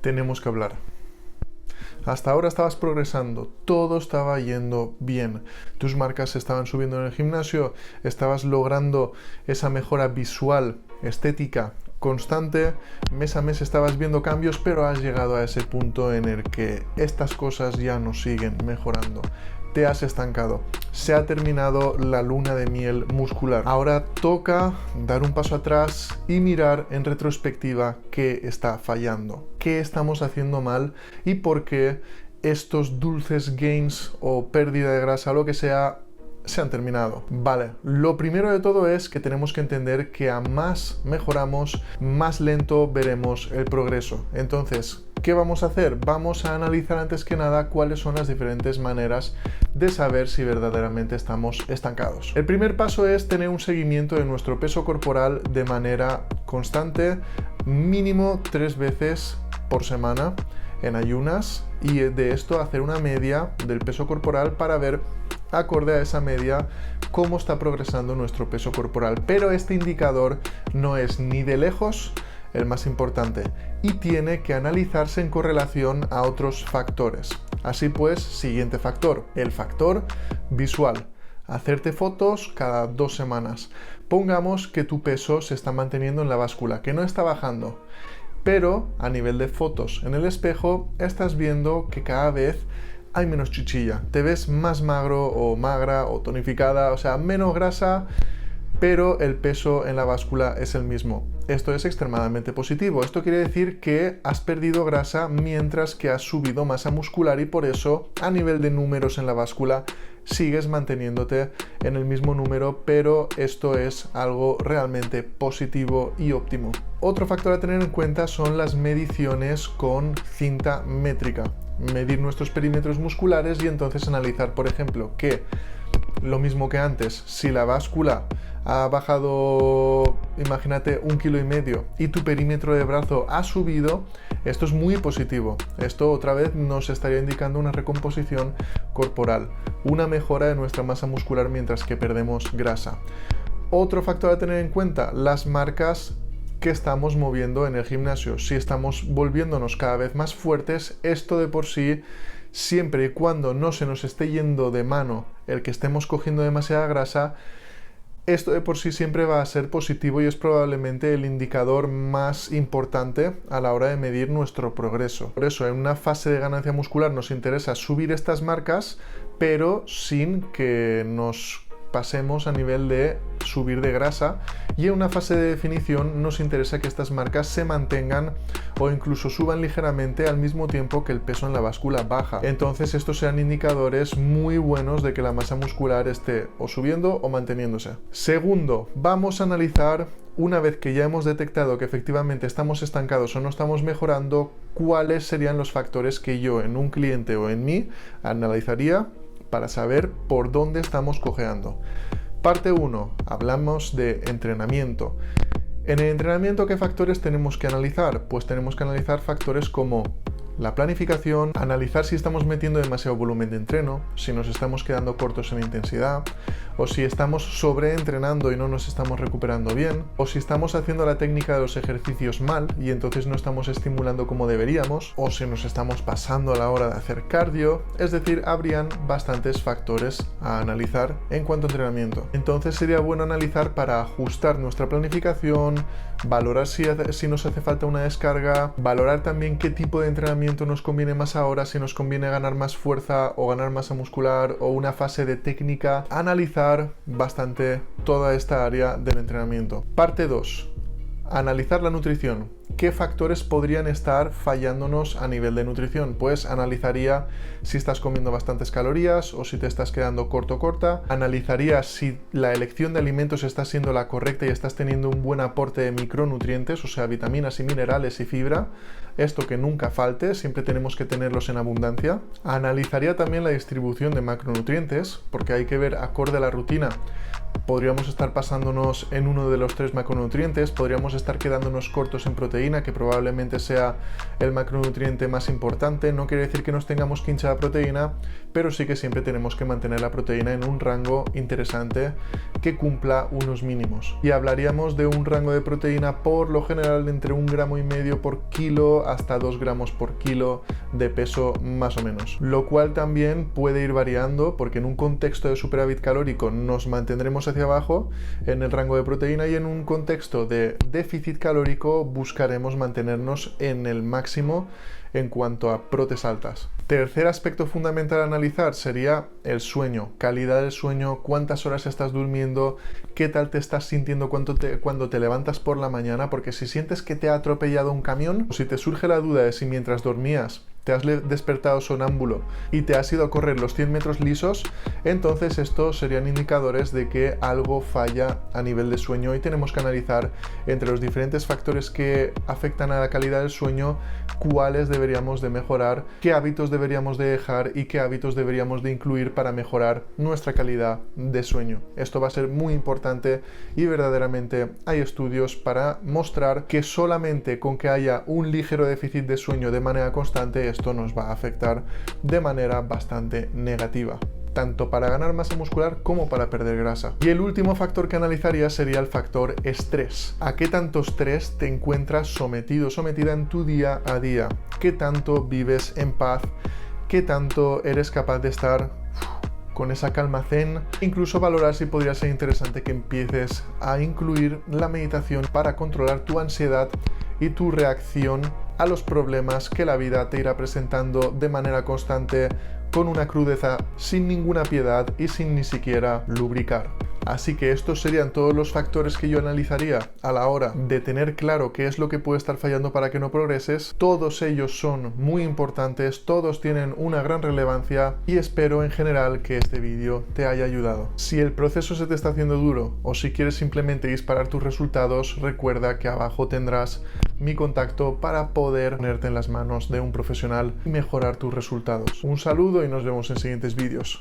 tenemos que hablar. Hasta ahora estabas progresando, todo estaba yendo bien, tus marcas estaban subiendo en el gimnasio, estabas logrando esa mejora visual, estética, constante, mes a mes estabas viendo cambios, pero has llegado a ese punto en el que estas cosas ya no siguen mejorando. Te has estancado, se ha terminado la luna de miel muscular. Ahora toca dar un paso atrás y mirar en retrospectiva qué está fallando, qué estamos haciendo mal y por qué estos dulces gains o pérdida de grasa o lo que sea se han terminado. Vale, lo primero de todo es que tenemos que entender que a más mejoramos, más lento veremos el progreso. Entonces, ¿qué vamos a hacer? Vamos a analizar antes que nada cuáles son las diferentes maneras de saber si verdaderamente estamos estancados. El primer paso es tener un seguimiento de nuestro peso corporal de manera constante, mínimo 3 veces por semana en ayunas, y de esto hacer una media del peso corporal para ver, acorde a esa media, cómo está progresando nuestro peso corporal. Pero este indicador no es ni de lejos el más importante y tiene que analizarse en correlación a otros factores. Así pues, siguiente factor, el factor visual. Hacerte fotos cada 2 semanas. Pongamos que tu peso se está manteniendo en la báscula, que no está bajando, pero a nivel de fotos en el espejo estás viendo que cada vez hay menos chichilla, te ves más magro o magra o tonificada, o sea, menos grasa, pero el peso en la báscula es el mismo. Esto es extremadamente positivo. Esto quiere decir que has perdido grasa mientras que has subido masa muscular y por eso, a nivel de números en la báscula, sigues manteniéndote en el mismo número, pero esto es algo realmente positivo y óptimo. Otro factor a tener en cuenta son las mediciones con cinta métrica. Medir nuestros perímetros musculares y entonces analizar, por ejemplo, que lo mismo que antes, si la báscula ha bajado, imagínate, 1,5 kg y tu perímetro de brazo ha subido, esto es muy positivo. Esto otra vez nos estaría indicando una recomposición corporal, una mejora de nuestra masa muscular mientras que perdemos grasa. Otro factor a tener en cuenta, las marcas que estamos moviendo en el gimnasio. Si estamos volviéndonos cada vez más fuertes, esto de por sí, siempre y cuando no se nos esté yendo de mano el que estemos cogiendo demasiada grasa, esto de por sí siempre va a ser positivo y es probablemente el indicador más importante a la hora de medir nuestro progreso. Por eso, en una fase de ganancia muscular nos interesa subir estas marcas, pero sin que nos pasemos a nivel de subir de grasa, y en una fase de definición nos interesa que estas marcas se mantengan o incluso suban ligeramente al mismo tiempo que el peso en la báscula baja. Entonces estos sean indicadores muy buenos de que la masa muscular esté o subiendo o manteniéndose. Segundo, vamos a analizar, una vez que ya hemos detectado que efectivamente estamos estancados o no estamos mejorando, cuáles serían los factores que yo en un cliente o en mí analizaría para saber por dónde estamos cojeando. Parte 1. Hablamos de entrenamiento. En el entrenamiento, ¿qué factores tenemos que analizar? Pues tenemos que analizar factores como la planificación, analizar si estamos metiendo demasiado volumen de entreno, si nos estamos quedando cortos en intensidad, o si estamos sobreentrenando y no nos estamos recuperando bien, o si estamos haciendo la técnica de los ejercicios mal y entonces no estamos estimulando como deberíamos, o si nos estamos pasando a la hora de hacer cardio. Es decir, habrían bastantes factores a analizar en cuanto a entrenamiento. Entonces sería bueno analizar para ajustar nuestra planificación, valorar si nos hace falta una descarga, valorar también qué tipo de entrenamiento nos conviene más ahora, si nos conviene ganar más fuerza o ganar masa muscular o una fase de técnica. Analizar bastante toda esta área del entrenamiento. Parte 2. Analizar la nutrición. ¿Qué factores podrían estar fallándonos a nivel de nutrición? Pues analizaría si estás comiendo bastantes calorías o si te estás quedando corto o corta. Analizaría si la elección de alimentos está siendo la correcta y estás teniendo un buen aporte de micronutrientes, o sea, vitaminas y minerales y fibra. Esto que nunca falte, siempre tenemos que tenerlos en abundancia. Analizaría también la distribución de macronutrientes, porque hay que ver acorde a la rutina. Podríamos estar pasándonos en uno de los 3 macronutrientes, podríamos estar quedándonos cortos en proteínas, proteína, que probablemente sea el macronutriente más importante. No quiere decir que nos tengamos que hinchar a proteína, pero sí que siempre tenemos que mantener la proteína en un rango interesante que cumpla unos mínimos. Y hablaríamos de un rango de proteína por lo general entre 1,5 gramos por kilo hasta 2 gramos por kilo de peso más o menos. Lo cual también puede ir variando, porque en un contexto de superávit calórico nos mantendremos hacia abajo en el rango de proteína, y en un contexto de déficit calórico buscaremos mantenernos en el máximo en cuanto a protes altas. Tercer aspecto fundamental a analizar sería el sueño, calidad del sueño, cuántas horas estás durmiendo, qué tal te estás sintiendo cuando te levantas por la mañana, porque si sientes que te ha atropellado un camión, o si te surge la duda de si mientras dormías te has despertado sonámbulo y te has ido a correr los 100 metros lisos, entonces estos serían indicadores de que algo falla a nivel de sueño, y tenemos que analizar entre los diferentes factores que afectan a la calidad del sueño cuáles deberíamos de mejorar, qué hábitos deberíamos de dejar y qué hábitos deberíamos de incluir para mejorar nuestra calidad de sueño. Esto va a ser muy importante, y verdaderamente hay estudios para mostrar que solamente con que haya un ligero déficit de sueño de manera constante, esto nos va a afectar de manera bastante negativa, tanto para ganar masa muscular como para perder grasa. Y el último factor que analizaría sería el factor estrés. ¿A qué tanto estrés te encuentras sometida en tu día a día? ¿Qué tanto vives en paz? ¿Qué tanto eres capaz de estar con esa calma zen? Incluso valorar si podría ser interesante que empieces a incluir la meditación para controlar tu ansiedad y tu reacción a los problemas que la vida te irá presentando de manera constante, con una crudeza sin ninguna piedad y sin ni siquiera lubricar. Así que estos serían todos los factores que yo analizaría a la hora de tener claro qué es lo que puede estar fallando para que no progreses. Todos ellos son muy importantes, todos tienen una gran relevancia, y espero en general que este vídeo te haya ayudado. Si el proceso se te está haciendo duro, o si quieres simplemente disparar tus resultados, recuerda que abajo tendrás mi contacto para poder ponerte en las manos de un profesional y mejorar tus resultados. Un saludo y nos vemos en siguientes vídeos.